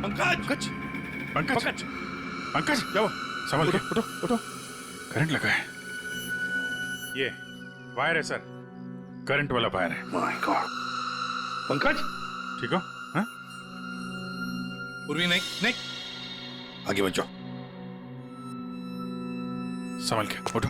पंकज पंकज पंकज क्या हुआ? संभल के उठो उठो। करंट लगा है। ये वायर है सर, करंट वाला वायर है। My god. पंकज ठीक हो? हाँ? उर्वी नहीं नहीं, आगे बचो। संभल के उठो।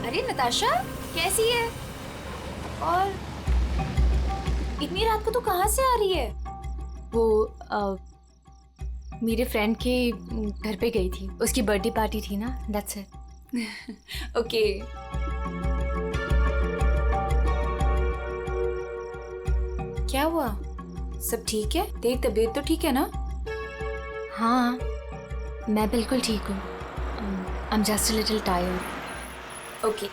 अरे नताशा कैसी है? और इतनी रात को तू कहाँ से आ रही है? वो मेरे फ्रेंड के घर पे गई थी, उसकी बर्थडे पार्टी थी ना, दैट्स इट। ओके। क्या हुआ? सब ठीक है? तेरी तबीयत तो ठीक है ना? हाँ, मैं बिल्कुल ठीक हूँ। I am just a little tired. Okay,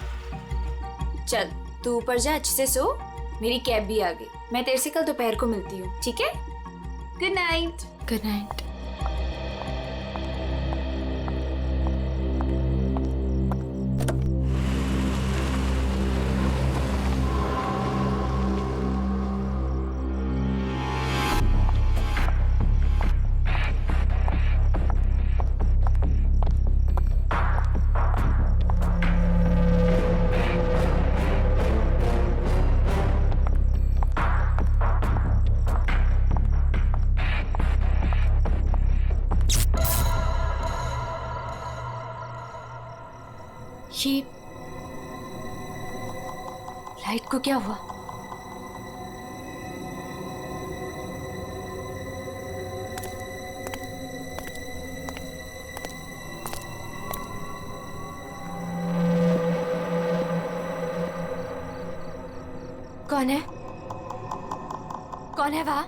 चल तू ऊपर जा, अच्छे से सो। मेरी कैब भी आ गई, मैं तेरे से कल दोपहर को मिलती हूँ, ठीक है? Good night. Good night. ये लाइट को क्या हुआ? कौन है? कौन है वहां?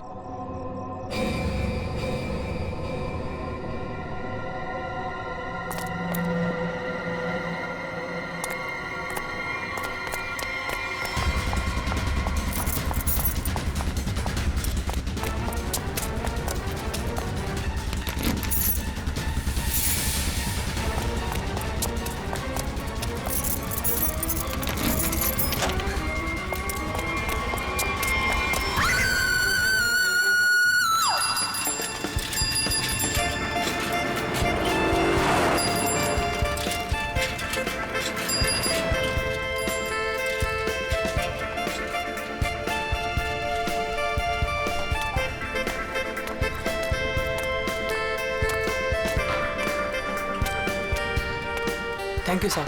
Thank you sir.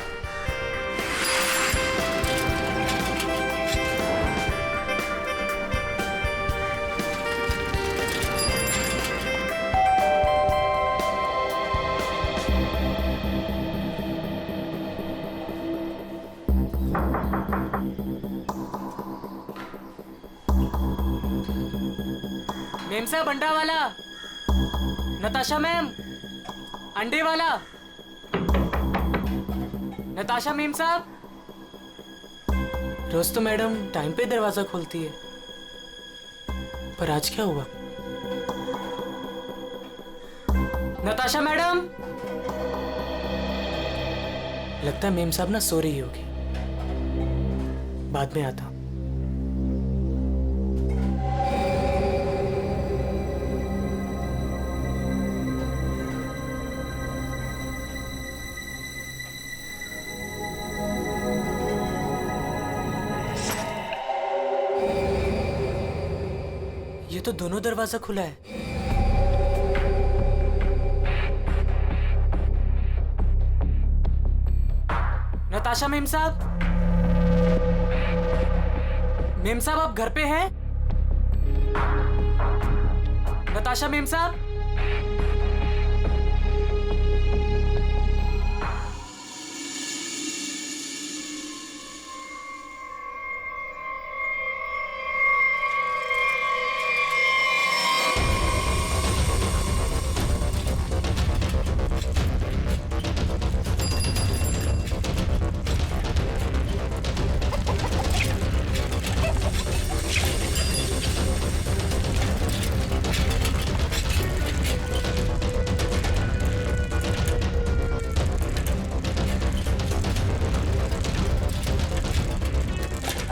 मेम साहब अंडा वाला, नताशा मैम अंडे वाला, नताशा मेम साहब। रोज तो मैडम टाइम पे दरवाजा खोलती है, पर आज क्या हुआ? नताशा मैडम, लगता है मेम साहब ना सो रही होगी, बाद में आता हूं। ये तो दोनों दरवाजा खुला है। नताशा मेम साहब, मेम साहब आप घर पे हैं? नताशा मेम साहब,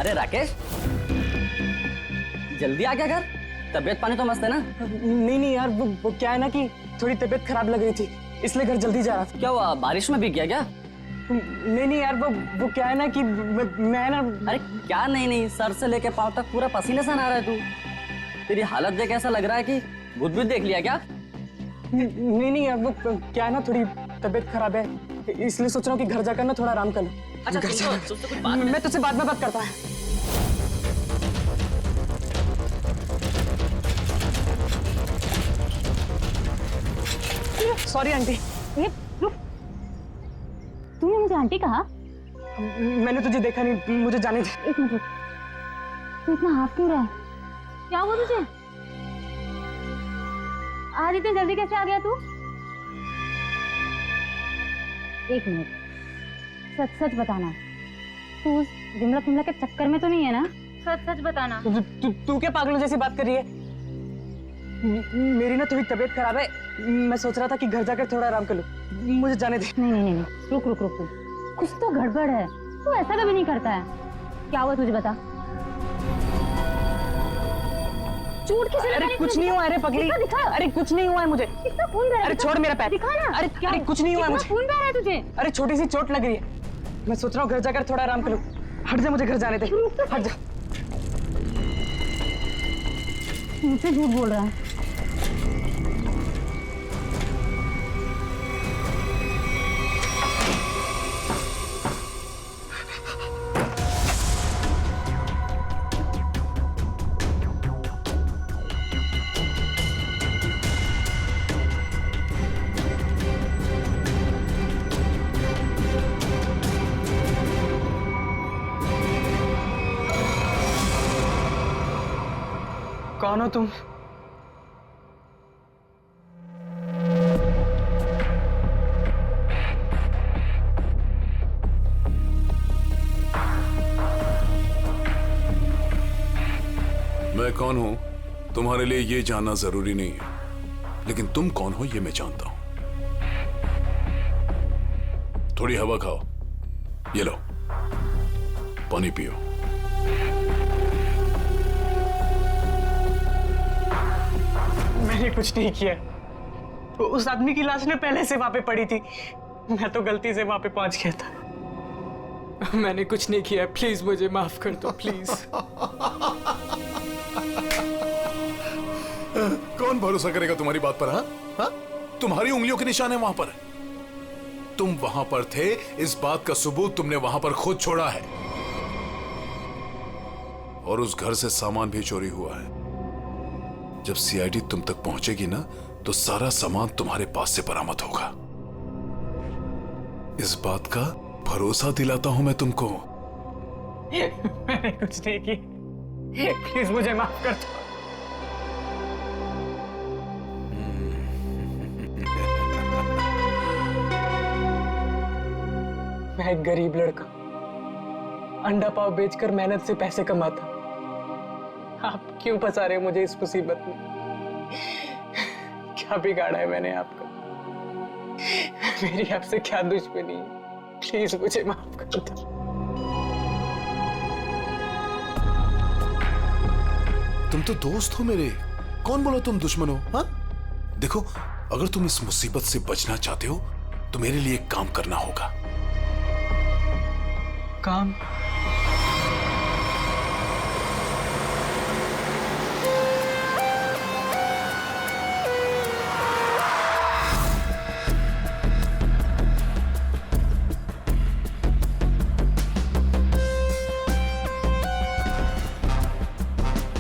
अरे राकेश, जल्दी आ गया घर? तबीयत पानी तो मस्त है ना? नहीं यार, वो क्या है ना कि थोड़ी तबीयत खराब लग रही थी, इसलिए घर जल्दी जा रहा था। क्या हुआ, बारिश में भीग गया क्या? नहीं यार, वो क्या है ना कि मैं ना। अरे क्या नहीं, सर से लेके पांव तक पूरा पसीने से नहा रहा है तू। तेरी हालत देख ऐसा लग रहा है कि भूत भी देख लिया क्या? नहीं यार, वो क्या है ना, थोड़ी तबीयत खराब है, इसलिए सोच रहा हूँ कि घर जाकर ना थोड़ा आराम कर लूं। अच्छा तुझसे कुछ बात मैं तुझसे बाद में बात करता हूँ। Sorry aunty. रुक, तूने मुझे आंटी कहा? मैंने तुझे देखा नहीं, मुझे जाने दे। एक मिनट रुक, तू इतना हाफ क्यों रहा है? क्या हुआ तुझे? आज इतनी जल्दी कैसे आ गया तू? एक मिनट, सच सच बताना, तू उस विमला फिमला के चक्कर में तो नहीं है ना? सच सच बताना। तू क्या पागलों जैसी बात कर रही है? मेरी ना थोड़ी तबीयत खराब है, मैं सोच रहा था कि घर जाकर थोड़ा आराम कर लूं, मुझे जाने दे। नहीं, रुक, कुछ तो गड़बड़ है, तू ऐसा कभी नहीं करता है। क्या हुआ तुझे बता। चोट किसे लगी? अरे कुछ नहीं हुआ, अरे पगली, दिखा। अरे कुछ नहीं हुआ है मुझे। कितना खून बह रहा है? अरे छोड़ मेरा पैर। दिखा ना। अरे कुछ नहीं हुआ है मुझे। खून बह रहा है तुझे? अरे छोटी सी चोट लग रही है, मैं सोच रहा हूँ घर जाकर थोड़ा आराम कर लूं। हट जा, मुझे घर जाने दे, हट जा। मुझसे झूठ बोल रहा है। कौन हो तुम? मैं कौन हूं तुम्हारे लिए ये जानना जरूरी नहीं है, लेकिन तुम कौन हो ये मैं जानता हूं। थोड़ी हवा खाओ, ये लो पानी पियो। मैंने कुछ नहीं किया, उस आदमी की लाश ने पहले से वहां पे पड़ी थी, मैं तो गलती से वहां पे पहुंच गया था। मैंने कुछ नहीं किया, प्लीज मुझे माफ कर दो, प्लीज। कौन भरोसा करेगा तुम्हारी बात पर? हाँ, तुम्हारी उंगलियों के निशान है वहां पर। तुम वहां पर थे, इस बात का सबूत तुमने वहां पर खुद छोड़ा है, और उस घर से सामान भी चोरी हुआ है। जब सीआईडी तुम तक पहुंचेगी ना, तो सारा सामान तुम्हारे पास से बरामद होगा। इस बात का भरोसा दिलाता हूं मैं तुमको। मैंने कुछ नहीं किया, प्लीज मुझे माफ कर दो। मैं एक गरीब लड़का, अंडा पाव बेचकर मेहनत से पैसे कमाता। आप क्यों फंसा रहे हो मुझे इस मुसीबत में? क्या बिगाड़ा है मैंने आपका? मेरी आपसे क्या दुश्मनी है? प्लीज मुझे माफ कर दो। तुम तो दोस्त हो मेरे, कौन बोला तुम दुश्मन हो? हाँ, देखो, अगर तुम इस मुसीबत से बचना चाहते हो तो मेरे लिए एक काम करना होगा। काम?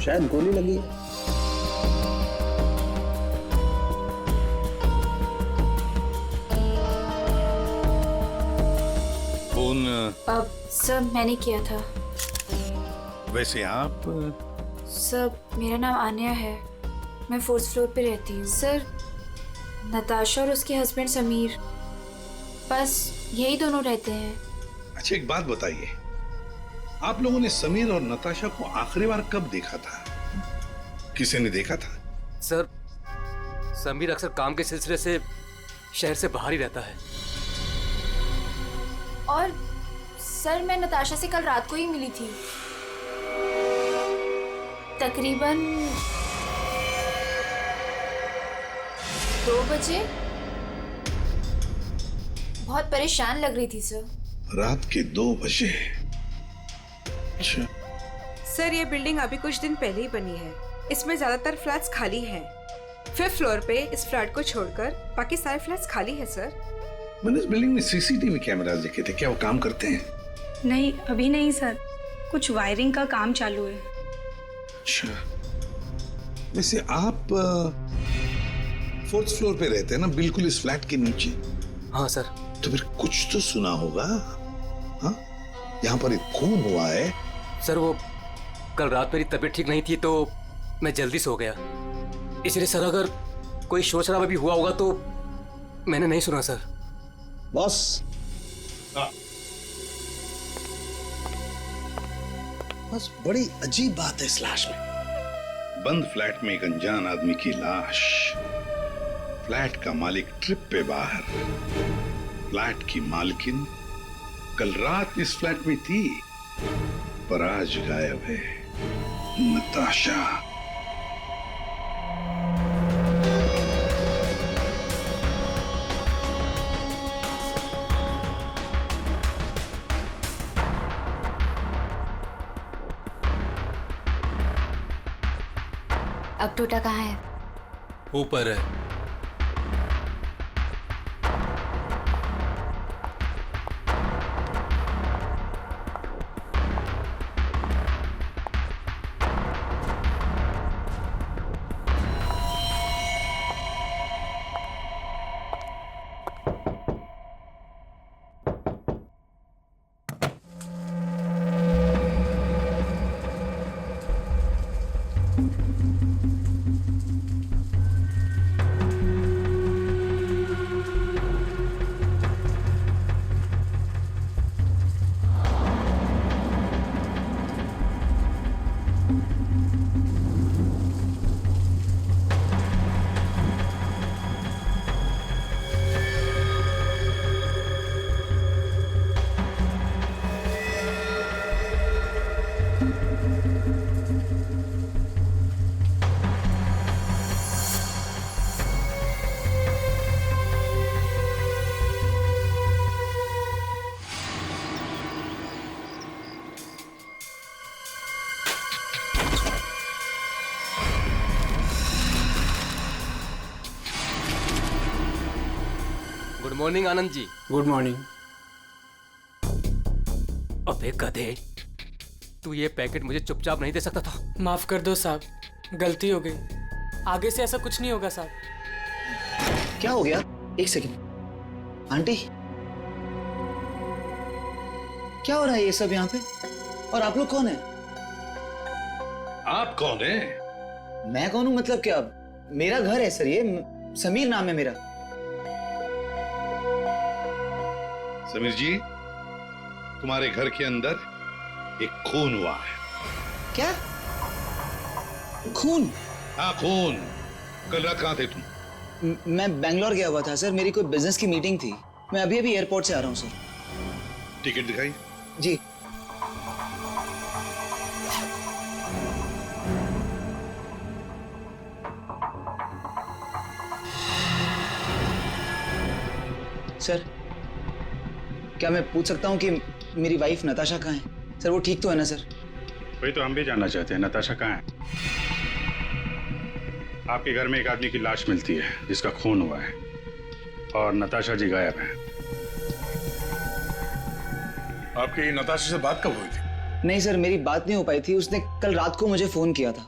शायद गोली लगी है। फोन अब सर मैंने किया था। वैसे आप सर मेरा नाम आन्या है, मैं 4th फ्लोर पे रहती हूँ। सर नताशा और उसके हस्बैंड समीर, बस यही दोनों रहते हैं। अच्छा, एक बात बताइए, आप लोगों ने समीर और नताशा को आखिरी बार कब देखा था? किसी ने देखा था? सर, समीर अक्सर काम के सिलसिले से शहर से बाहर ही रहता है। और सर मैं नताशा से कल रात को ही मिली थी, तकरीबन 2 बजे। बहुत परेशान लग रही थी सर। रात के 2 बजे? अच्छा। सर ये बिल्डिंग अभी कुछ दिन पहले ही बनी है, इसमें ज्यादातर फ्लैट्स खाली हैं। 5th फ्लोर पे इस फ्लैट को छोड़कर बाकी सारे फ्लैट्स खाली है सर। मैंने इस बिल्डिंग में सीसीटीवी कैमरास देखे थे, क्या वो काम करते हैं? नहीं, अभी नहीं सर, कुछ वायरिंग का काम चालू है। अच्छा, वैसे आप 4th फ्लोर पे रहते हैं ना, बिल्कुल इस फ्लैट के नीचे? हाँ सर। तो फिर कुछ तो सुना होगा। हाँ, यहाँ पर एक खून हुआ है। सर वो कल रात मेरी तबीयत ठीक नहीं थी तो मैं जल्दी सो गया, इसलिए सर अगर कोई शोर शराबा भी हुआ होगा तो मैंने नहीं सुना सर। बॉस, बस बड़ी अजीब बात है इस लाश में। बंद फ्लैट में एक अनजान आदमी की लाश, फ्लैट का मालिक ट्रिप पे बाहर, फ्लैट की मालकिन कल रात इस फ्लैट में थी पर आज गायब है। नताशा। अब टोटा कहाँ है? ऊपर है। Good morning Anand ji. Good morning. अबे गधे, तू ये पैकेट मुझे चुपचाप नहीं दे सकता था? माफ कर दो साहब, गलती हो गई। आगे से ऐसा कुछ नहीं होगा साहब। क्या हो गया? एक सेकंड। आंटी, क्या हो रहा है ये सब यहाँ पे? और आप लोग कौन है? आप कौन है? मैं कौन हूँ मतलब क्या? मेरा घर है सर, ये समीर नाम है मेरा। समीर जी, तुम्हारे घर के अंदर एक खून हुआ है। क्या? खून? हाँ, खून। कल रात कहाँ थे तुम? मैं बैंगलोर गया हुआ था सर, मेरी कोई बिजनेस की मीटिंग थी। मैं अभी अभी एयरपोर्ट से आ रहा हूँ सर। टिकट दिखाई। जी। सर, क्या मैं पूछ सकता हूँ कि मेरी वाइफ नताशा कहाँ है? सर वो ठीक तो है ना सर? वही तो हम भी जानना चाहते हैं, नताशा कहाँ है? आपके घर में एक आदमी की लाश मिलती है जिसका खून हुआ है और नताशा जी गायब हैं। आपकी नताशा से बात कब हुई थी? नहीं सर, मेरी बात नहीं हो पाई थी। उसने कल रात को मुझे फोन किया था,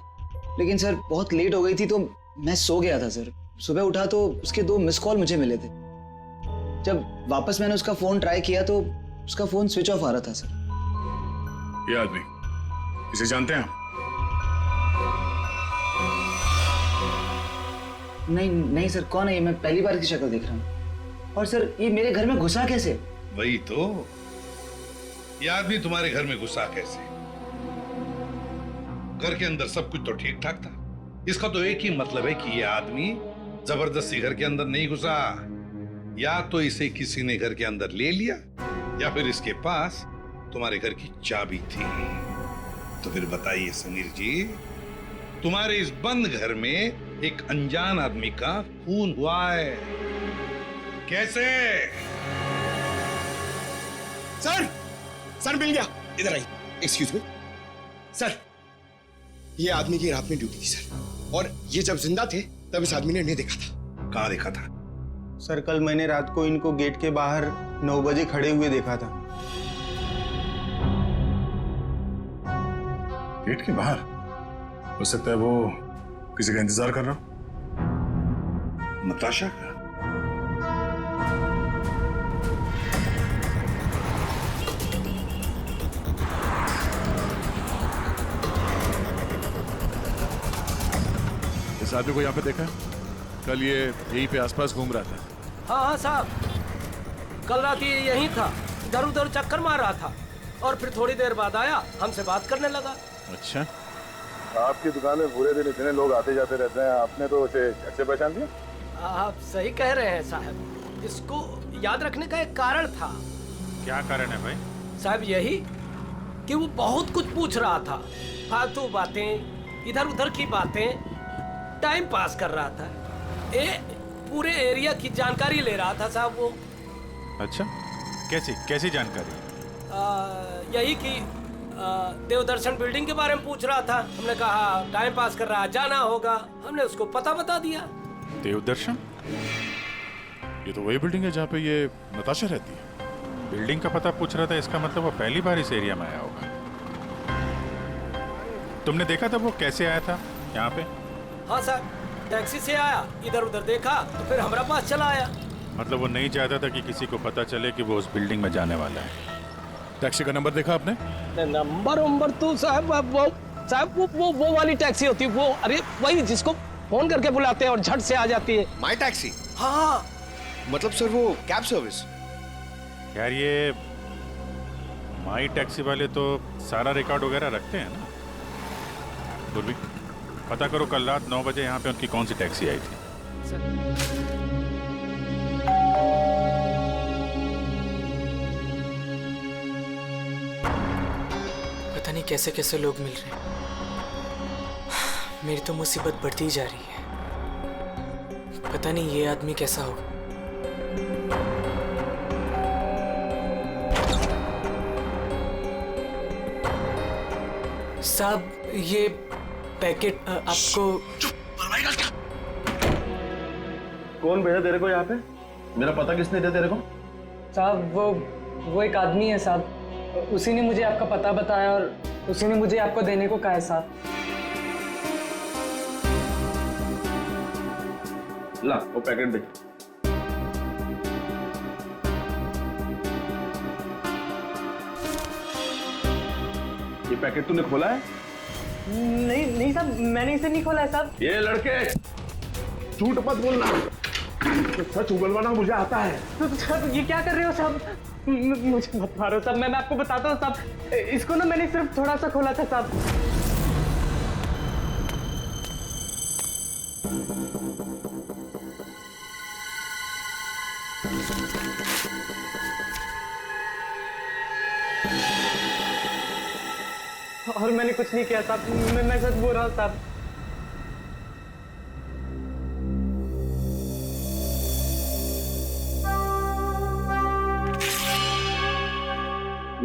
लेकिन सर बहुत लेट हो गई थी तो मैं सो गया था सर। सुबह उठा तो उसके 2 मिस कॉल मुझे मिले थे। जब वापस मैंने उसका फोन ट्राई किया तो उसका फोन स्विच ऑफ आ रहा था सर। ये आदमी, इसे जानते हैं आप? नहीं सर, कौन है ये? मैं पहली बार की शक्ल देख रहा हूँ। और सर ये मेरे घर में घुसा कैसे? वही तो, ये आदमी तुम्हारे घर में घुसा कैसे? घर के अंदर सब कुछ तो ठीक ठाक था। इसका तो एक ही मतलब है कि ये आदमी जबरदस्ती घर के अंदर नहीं घुसा। या तो इसे किसी ने घर के अंदर ले लिया या फिर इसके पास तुम्हारे घर की चाबी थी। तो फिर बताइए समीर जी, तुम्हारे इस बंद घर में एक अनजान आदमी का खून हुआ है, कैसे? सर मिल गया। इधर आई। एक्सक्यूज मी सर, ये आदमी की रात में ड्यूटी थी सर, और ये जब जिंदा थे तब इस आदमी ने नहीं देखा था। कहाँ देखा था? सर कल मैंने रात को इनको गेट के बाहर 9 बजे खड़े हुए देखा था। गेट के बाहर? हो सकता है वो किसी का इंतजार कर रहा हो। नताशा का? इस आदमी को यहाँ पे देखा है? कल ये यहीं पे आसपास घूम रहा था। हाँ साहब, कल रात ये यहीं था, इधर उधर चक्कर मार रहा था और फिर थोड़ी देर बाद आया, हमसे बात करने लगा। अच्छा, आपकी दुकान में पूरे दिन इतने लोग आते जाते रहते हैं, आपने तो उसे कैसे पहचान लिया? आप सही कह रहे हैं साहब, इसको याद रखने का एक कारण था। क्या कारण है भाई? साहब यही कि वो बहुत कुछ पूछ रहा था, फालतू बातें, इधर उधर की बातें, टाइम पास कर रहा था। पूरे एरिया की जानकारी ले रहा था साहब वो। अच्छा, कैसी जानकारी? यही कि देवदर्शन बिल्डिंग के बारे में पूछ रहा था। हमने कहा टाइम पास कर रहा, जाना होगा। हमने उसको पता बता दिया। देवदर्शन? ये तो वही बिल्डिंग है जहाँ पे ये नताशा रहती है। बिल्डिंग का पता पूछ रहा था, इसका मतलब वो पहली बार इस एरिया में आया होगा। तुमने देखा था वो कैसे आया था यहाँ पे? हाँ साहब, टैक्सी से आया, इधर उधर देखा तो फिर हमारा पास चला आया। मतलब वो नहीं चाहता था कि किसी को पता चले कि वो उस बिल्डिंग में जाने वाला है। टैक्सी का नंबर देखा आपने? नंबर तो साहब वो वाली टैक्सी होती है वो, अरे वही जिसको फोन करके बुलाते हैं और झट से आ जाती है। माई टैक्सी? हाँ। मतलब सर वो कैब सर्विस? यार ये माई टैक्सी वाले तो सारा रिकॉर्ड वगैरह रखते हैं ना। गुरबी, पता करो कल रात 9 बजे यहाँ पे उनकी कौन सी टैक्सी आई थी। पता नहीं कैसे कैसे लोग मिल रहे हैं। मेरी तो मुसीबत बढ़ती ही जा रही है। पता नहीं ये आदमी कैसा होगा। साहब ये पैकेट आपको। कौन भेजा तेरे को यहाँ पे? मेरा पता किसने दिया तेरे को? साहब वो एक आदमी है साहब, उसी ने मुझे आपका पता बताया और उसी ने मुझे आपको देने को कहा है साहब। ला वो पैकेट दे। ये पैकेट तूने खोला है? नहीं साहब, मैंने इसे नहीं खोला है साहब। ये लड़के झूठ मत बोलना, सच उगलवाना मुझे आता है। साहब ये क्या कर रहे हो साहब? मुझे मत मारो साहब, मैं आपको बताता हूँ साहब, इसको ना मैंने सिर्फ थोड़ा सा खोला था साहब। और मैंने कुछ नहीं किया साहब, मैं सच बोल रहा हूँ साहब।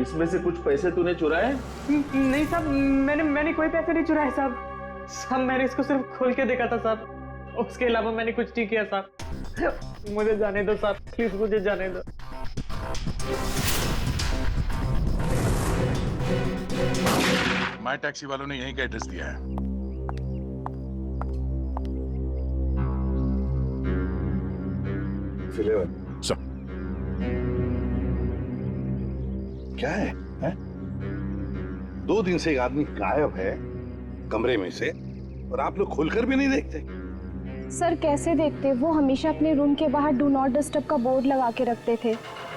इसमें से कुछ पैसे तूने चुराए? नहीं साहब, मैंने कोई पैसे नहीं चुराए साहब, मैंने इसको सिर्फ खोल के देखा था साहब, उसके अलावा मैंने कुछ नहीं किया साहब। मुझे जाने दो साहब, प्लीज मुझे जाने दो। माय टैक्सी वालों ने यहीं का एड्रेस दिया है। सब क्या है, हैं? 2 दिन से एक आदमी गायब है कमरे में से और आप लोग खोलकर भी नहीं देखते। सर कैसे देखते, वो हमेशा अपने रूम के बाहर डू नॉट डिस्टर्ब का बोर्ड लगा के रखते थे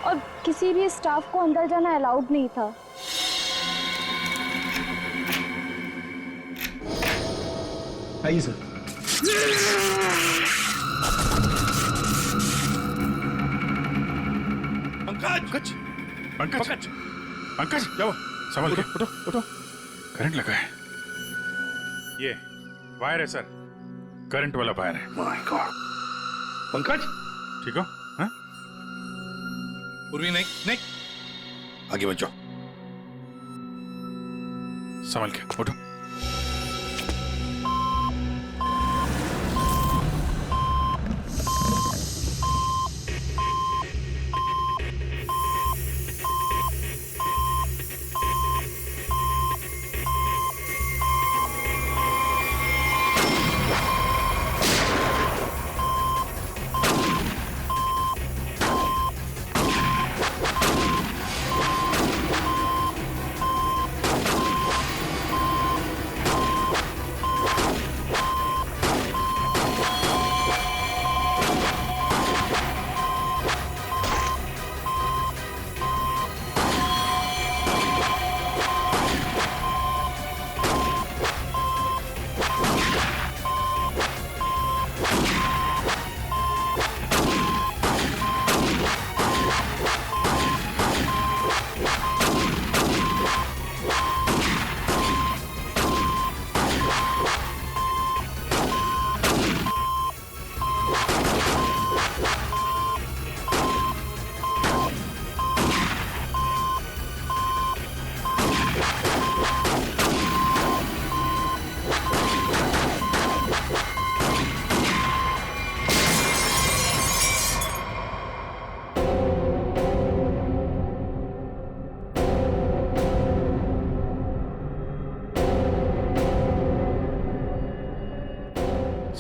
और किसी भी स्टाफ को अंदर जाना अलाउड नहीं था। आइए सर। पंकज, पंकज, पंकज, जाओ, संभल के, उठो, उठो, करंट लगा है। ये वायर है सर, करंट वाला वायर है। My god. पंकज, ठीक हो? हाँ? पूर्वी नहीं, नहीं, आगे बढ़ जाओ। संभल के, उठो।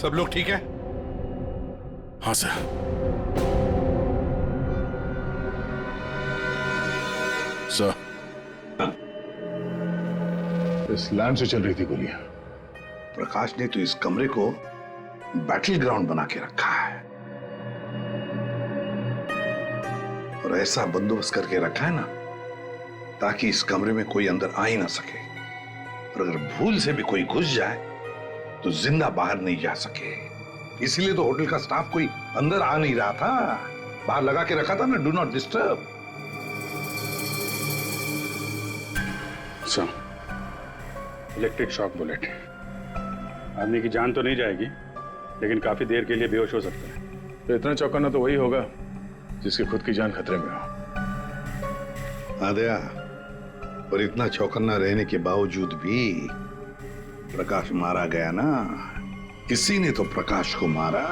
सब लोग ठीक है? हाँ सर। सर, इस लैंड से चल रही थी गोलियां। प्रकाश ने तो इस कमरे को बैटल ग्राउंड बना के रखा है और ऐसा बंदोबस्त करके रखा है ना ताकि इस कमरे में कोई अंदर आ ही ना सके और अगर भूल से भी कोई घुस जाए तो जिंदा बाहर नहीं जा सके। इसलिए तो होटल का स्टाफ कोई अंदर आ नहीं रहा था, बाहर लगा के रखा था ना do not disturb. Electric shock bullet, आदमी की जान तो नहीं जाएगी लेकिन काफी देर के लिए बेहोश हो सकता है। तो इतना चौकन्ना तो वही होगा जिसकी खुद की जान खतरे में हो। आदया, और इतना चौकन्ना रहने के बावजूद भी प्रकाश मारा गया ना। किसी ने तो प्रकाश को मारा।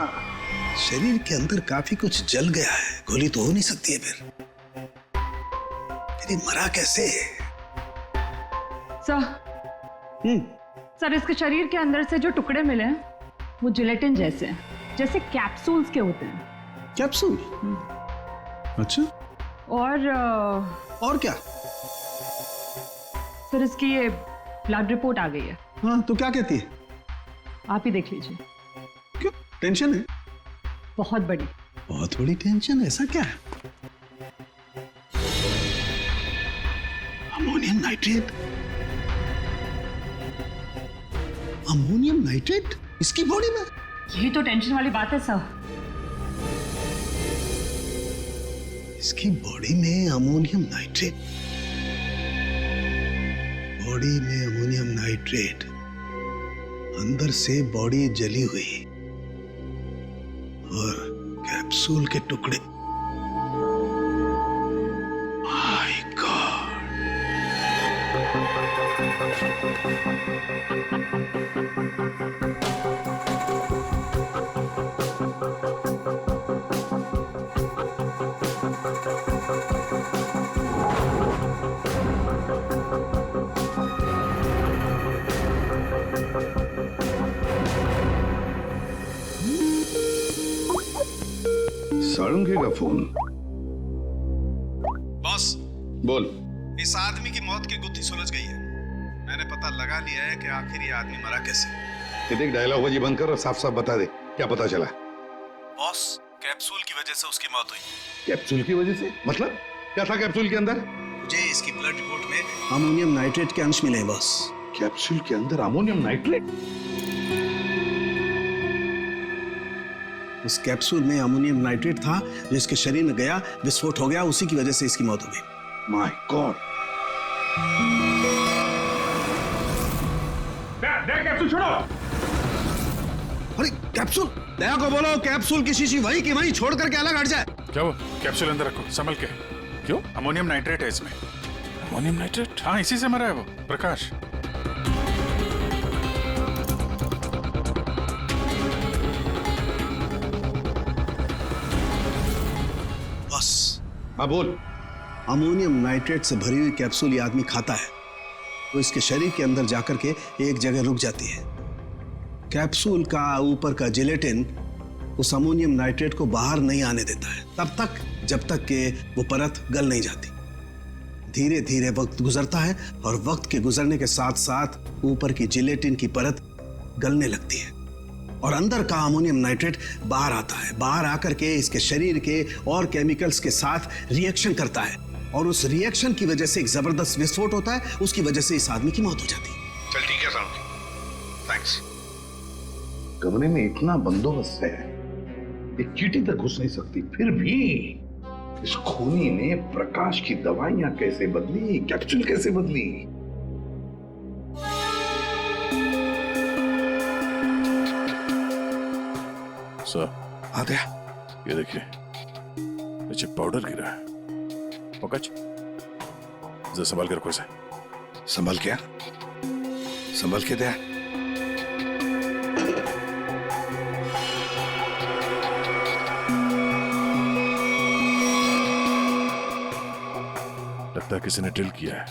शरीर के अंदर काफी कुछ जल गया है, गोली तो हो नहीं सकती है फिर ये मरा कैसे? सर इसके शरीर के अंदर से जो टुकड़े मिले हैं वो जिलेटिन जैसे हैं, जैसे कैप्सूल्स के होते हैं। कैप्सूल? अच्छा। और क्या? सर इसकी ये ब्लड रिपोर्ट आ गई है। हाँ, तो क्या कहती है? आप ही देख लीजिए। क्यों, टेंशन है? बहुत बड़ी। बहुत बड़ी टेंशन? ऐसा क्या है? Ammonium nitrate? अमोनियम नाइट्रेट इसकी बॉडी में? यही तो टेंशन वाली बात है सर। इसकी बॉडी में अमोनियम नाइट्रेट? बॉडी में अमोनियम नाइट्रेट, अंदर से बॉडी जली हुई और कैप्सूल के टुकड़े। My God! सारंगे का फोन। बॉस, बोल। इस आदमी की मौत की गुत्थी सुलझ गई है। मैंने पता लगा लिया है कि आखिर ये आदमी मरा कैसे। ये देख, डायलॉग बाजी बंद कर और साफ साफ बता दे क्या पता चला। बॉस, कैप्सूल की वजह से उसकी मौत हुई। कैप्सूल की वजह से? मतलब क्या था कैप्सूल के अंदर? मुझे इसकी ब्लड रिपोर्ट में अमोनियम नाइट्रेट के अंश मिले हैं बॉस। कैप्सूल के अंदर अमोनियम नाइट्रेट? उस कैप्सूल में अमोनियम नाइट्रेट था जो इसके शरीर में गया, विस्फोट हो गया, उसी की वजह से इसकी मौत हो गई। My God! कैप्सूल छोड़ो! अरे कैप्सूल! दया को बोलो कैप्सूल की शीशी वही की वही छोड़ करके अलग हट जाए। क्या वो? कैप्सूल अंदर रखो, संभल के। क्यों? अमोनियम नाइट्रेट है इसमें। Ammonium nitrate? हाँ, इसी से मरा है वो, प्रकाश। हाँ बोल। अमोनियम नाइट्रेट से भरी हुई कैप्सूल ये आदमी खाता है तो इसके शरीर के अंदर जाकर के एक जगह रुक जाती है। कैप्सूल का ऊपर का जिलेटिन उस अमोनियम नाइट्रेट को बाहर नहीं आने देता है तब तक जब तक कि वो परत गल नहीं जाती। धीरे धीरे वक्त गुजरता है और वक्त के गुजरने के साथ साथ ऊपर की जिलेटिन की परत गलने लगती है और अंदर का अमोनियम नाइट्रेट बाहर आता है। बाहर आकर के इसके शरीर के और केमिकल्स के साथ रिएक्शन करता है और उस रिएक्शन की वजह से एक जबरदस्त विस्फोट होता है। उसकी वजह से इस आदमी की मौत हो जाती है। चल ठीक है साहब, थैंक्स। कमरे में इतना बंदोबस्त है, एक चींटी तक घुस नहीं सकती, फिर भी इस खूनी ने प्रकाश की दवाइयां कैसे बदली, कैप्सूल कैसे बदली? सर, आते ये देखिए, नीचे पाउडर गिरा है। पंकज, जरा संभाल के रखो इसे। संभल क्या? संभल के दे। लगता है किसी ने ड्रिल किया है।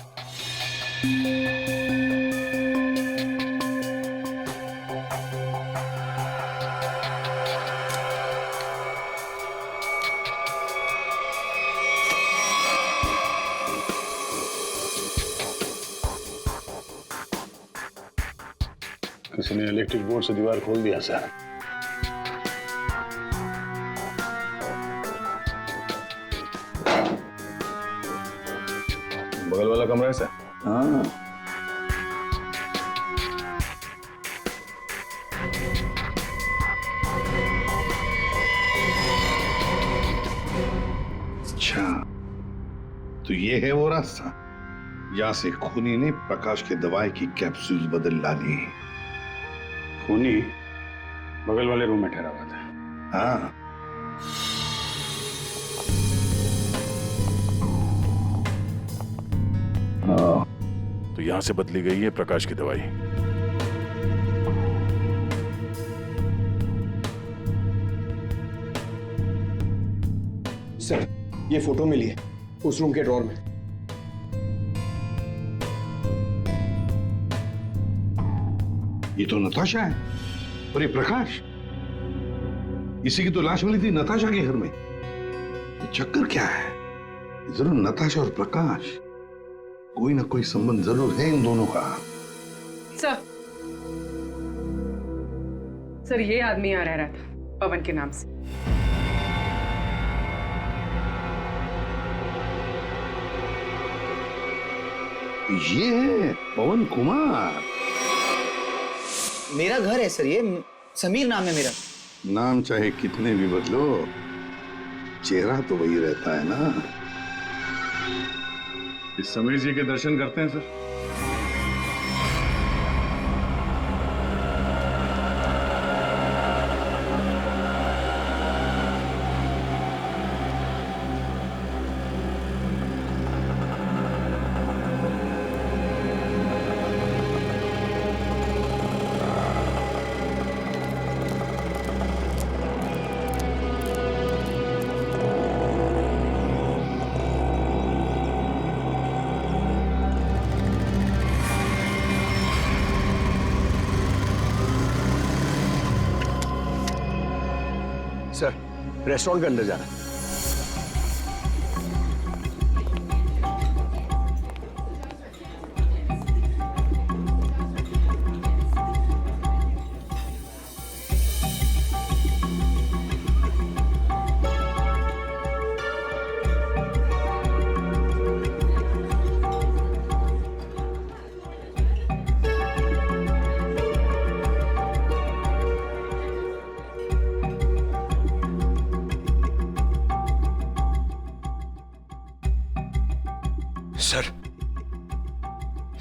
किसी ने इलेक्ट्रिक बोर्ड से दीवार खोल दिया सर। बगल वाला कमरा है सर? हाँ। अच्छा, तो ये है वो रास्ता यहाँ से खूनी ने प्रकाश के दवाई की कैप्सूल बदल डाली। खूनी बगल वाले रूम में ठहरा हुआ था। हाँ, तो यहां से बदली गई है प्रकाश की दवाई। सर, ये फोटो मिली है उस रूम के ड्रॉर में। ये तो नताशा है और ये प्रकाश, इसी की तो लाश मिली थी नताशा के घर में। ये चक्कर क्या है? जरूर नताशा और प्रकाश, कोई ना कोई संबंध जरूर है इन दोनों का। सर ये आदमी यहाँ रह रहा था पवन के नाम से। ये है पवन कुमार। मेरा घर है सर, ये समीर नाम है मेरा। नाम चाहे कितने भी बदलो, चेहरा तो वही रहता है ना। इस समीर जी के दर्शन करते हैं सर। सर, रेस्टोरेंट के अंदर जाना है।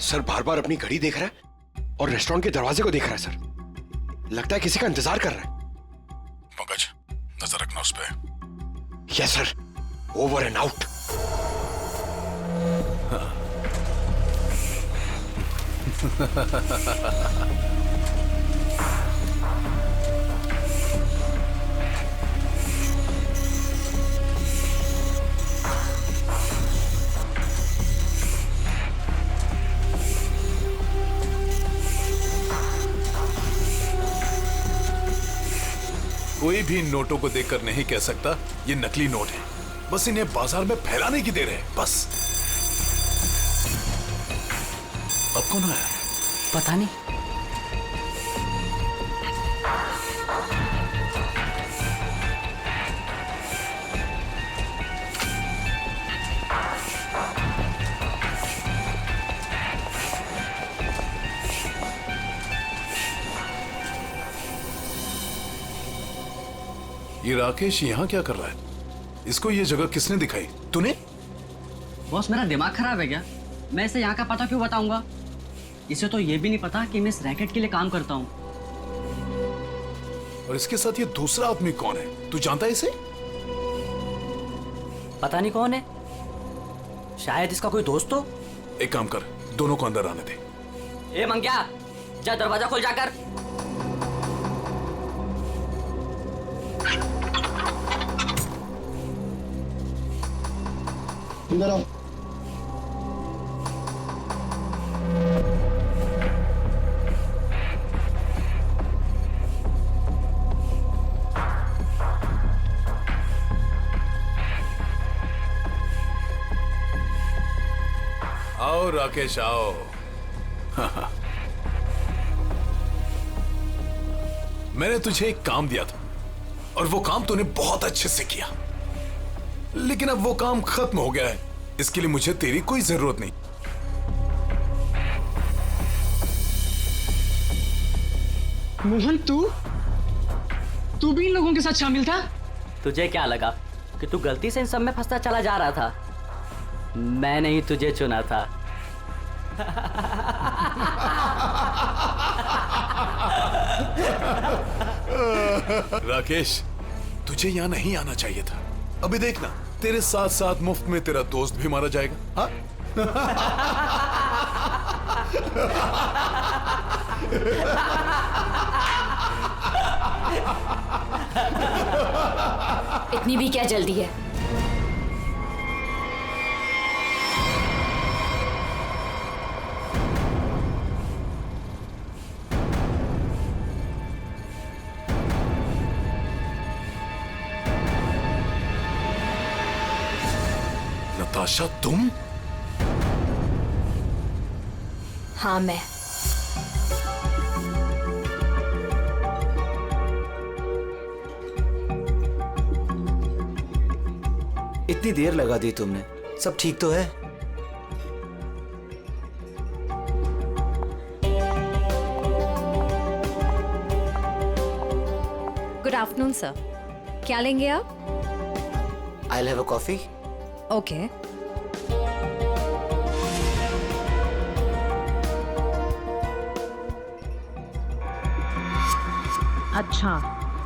सर बार बार अपनी घड़ी देख रहा है और रेस्टोरेंट के दरवाजे को देख रहा है सर। लगता है किसी का इंतजार कर रहा है। पंकज, नजर रखना उस पे। Yes sir, over and out. कोई भी नोटों को देखकर नहीं कह सकता ये नकली नोट है। बस इन्हें बाजार में फैलाने की देर है, बस। अब कौन आया? पता नहीं। ये राकेश यहाँ क्या कर रहा है? इसको ये जगह किसने दिखाई? तूने? बॉस, मेरा दिमाग खराब है क्या? मैं इसे यहाँ का पता क्यों बताऊंगा? इसे तो ये भी नहीं पता कि मैं इस रैकेट के लिए काम करता हूँ। और इसके साथ ये दूसरा आदमी कौन है? तू जानता है इसे? पता नहीं कौन है, शायद इसका कोई दोस्त हो। एक काम कर, दोनों को अंदर आने दे। ए मंग्या, जा दरवाजा खोल जाकर। अंदर आओ। आओ राकेश, आओ। मैंने तुझे एक काम दिया था और वो काम तूने बहुत अच्छे से किया, लेकिन अब वो काम खत्म हो गया है। इसके लिए मुझे तेरी कोई जरूरत नहीं। मोहन, तू भी इन लोगों के साथ शामिल था? तुझे क्या लगा कि तू गलती से इन सब में फंसता चला जा रहा था? मैंने ही तुझे चुना था। राकेश, तुझे यहाँ नहीं आना चाहिए था। अभी देखना, तेरे साथ साथ मुफ्त में तेरा दोस्त भी मारा जाएगा। हाँ? इतनी भी क्या जल्दी है? नताशा, तुम? हाँ, मैं। इतनी देर लगा दी तुमने, सब ठीक तो है? आफ्टरनून सर, क्या लेंगे आप? I'll have a coffee. Okay. अच्छा,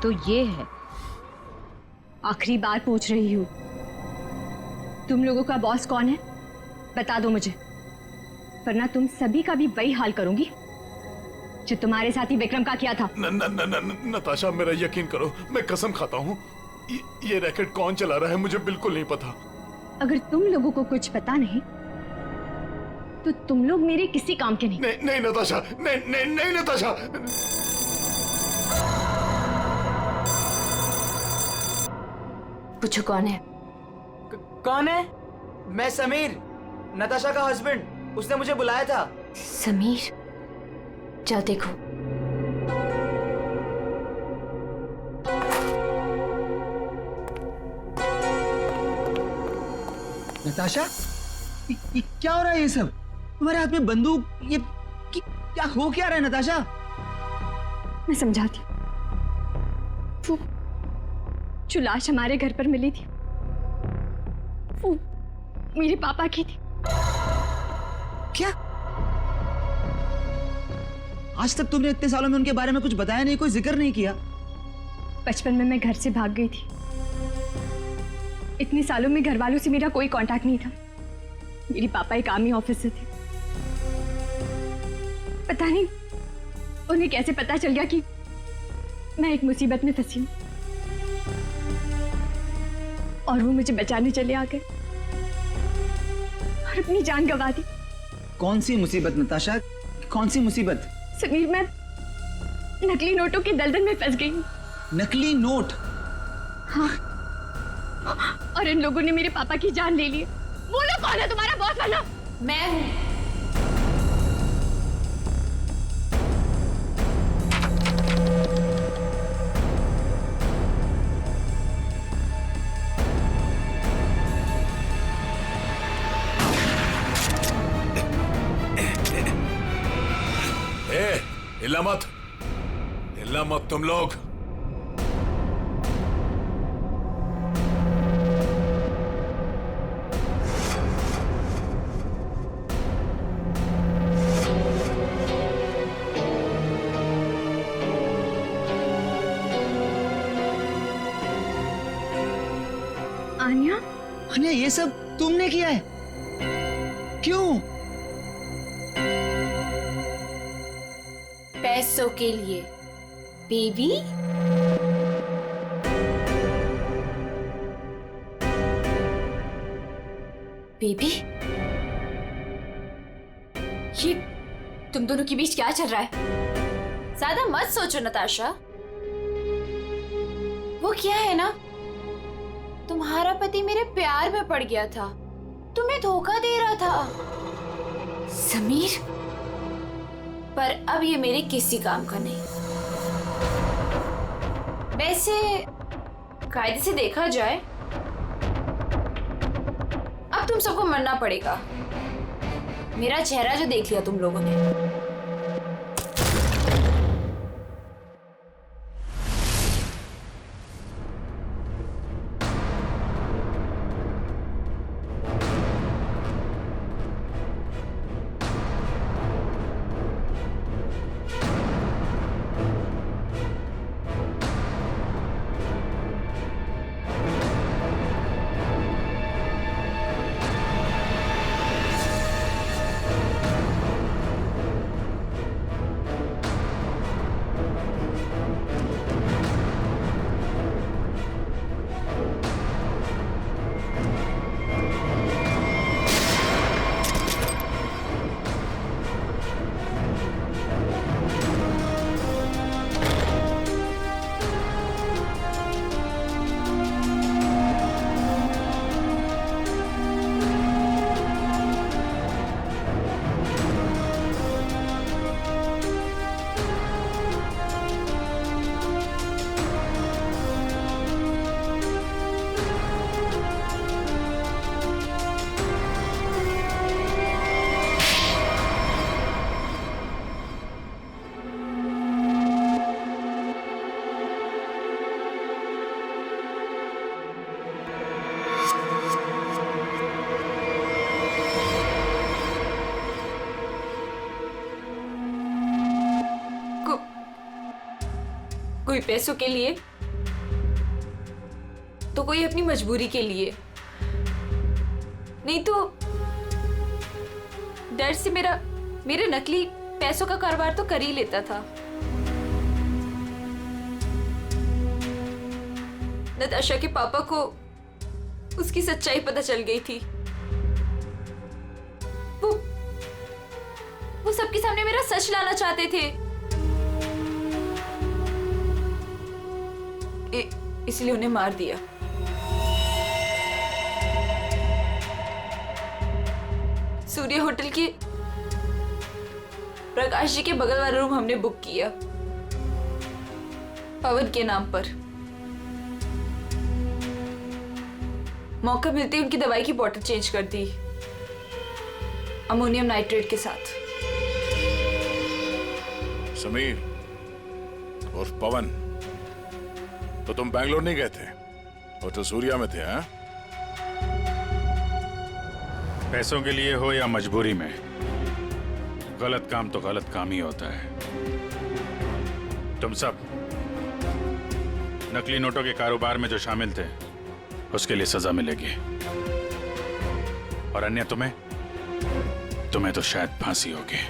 तो ये है। आखिरी बार पूछ रही हूँ, तुम लोगों का बॉस कौन है? बता दो मुझे, वरना तुम सभी का भी वही हाल करूंगी जो तुम्हारे साथी विक्रम का किया था। नताशा, मेरा यकीन करो, मैं कसम खाता हूँ, ये रैकेट कौन चला रहा है मुझे बिल्कुल नहीं पता। अगर तुम लोगों को कुछ पता नहीं तो तुम लोग मेरे किसी काम के नहीं। नहीं नताशा, नहीं नताशा। पूछो कौन है? कौन है? मैं समीर, नताशा का हस्बैंड। उसने मुझे बुलाया था। समीर, जाओ देखो। नताशा, ये क्या हो रहा है? ये सब तुम्हारे हाथ में बंदूक, ये क्या हो क्या रहा है नताशा? मैं समझाती हूँ। वो जो लाश हमारे घर पर मिली थी वो मेरे पापा की थी। क्या? आज तक तुमने इतने सालों में उनके बारे में कुछ बताया नहीं, कोई जिक्र नहीं किया। बचपन में मैं घर से भाग गई थी। इतने सालों में घर वालों से मेरा कोई कांटेक्ट नहीं था। मेरे पापा एक आर्मी ऑफिसर थे। पता नहीं उन्हें कैसे पता चल गया कि मैं एक मुसीबत में फंसी हूं और वो मुझे बचाने चले आ गए और अपनी जान गंवा दी। कौन सी मुसीबत नताशा, कौन सी मुसीबत? समीर, मैं नकली नोटों की दलदल में फंस गई। नकली नोट? हाँ, और इन लोगों ने मेरे पापा की जान ले ली। बोलो कौन है तुम्हारा बॉस वाला? मैं हूं। हिलना मत तुम लोग। आन्या? आन्या, ये सब तुमने किया है? क्यों? पैसों के लिए बेबी। बेबी, ये तुम दोनों के बीच क्या चल रहा है? ज्यादा मत सोचो नताशा। वो क्या है ना, तुम्हारा पति मेरे प्यार में पड़ गया था, तुम्हें धोखा दे रहा था समीर, पर अब ये मेरे किसी काम का नहीं। वैसे कायदे से देखा जाए अब तुम सबको मरना पड़ेगा। मेरा चेहरा जो देख लिया तुम लोगों ने। कोई पैसों के लिए तो कोई अपनी मजबूरी के लिए, नहीं तो डर से मेरे नकली पैसों का कारोबार तो कर ही लेता था। नताशा के पापा को उसकी सच्चाई पता चल गई थी। वो सबके सामने मेरा सच लाना चाहते थे, इसलिए उन्हें मार दिया। सूर्य होटल के प्रकाश जी के बगल वाला रूम हमने बुक किया पवन के नाम पर। मौका मिलते ही उनकी दवाई की बोतल चेंज कर दी अमोनियम नाइट्रेट के साथ। समीर और पवन, तो तुम बैंगलोर नहीं गए थे और तो सूर्या में थे? हैं? पैसों के लिए हो या मजबूरी में, गलत काम तो गलत काम ही होता है। तुम सब नकली नोटों के कारोबार में जो शामिल थे उसके लिए सजा मिलेगी, और अन्य तुम्हें तो शायद फांसी होगी।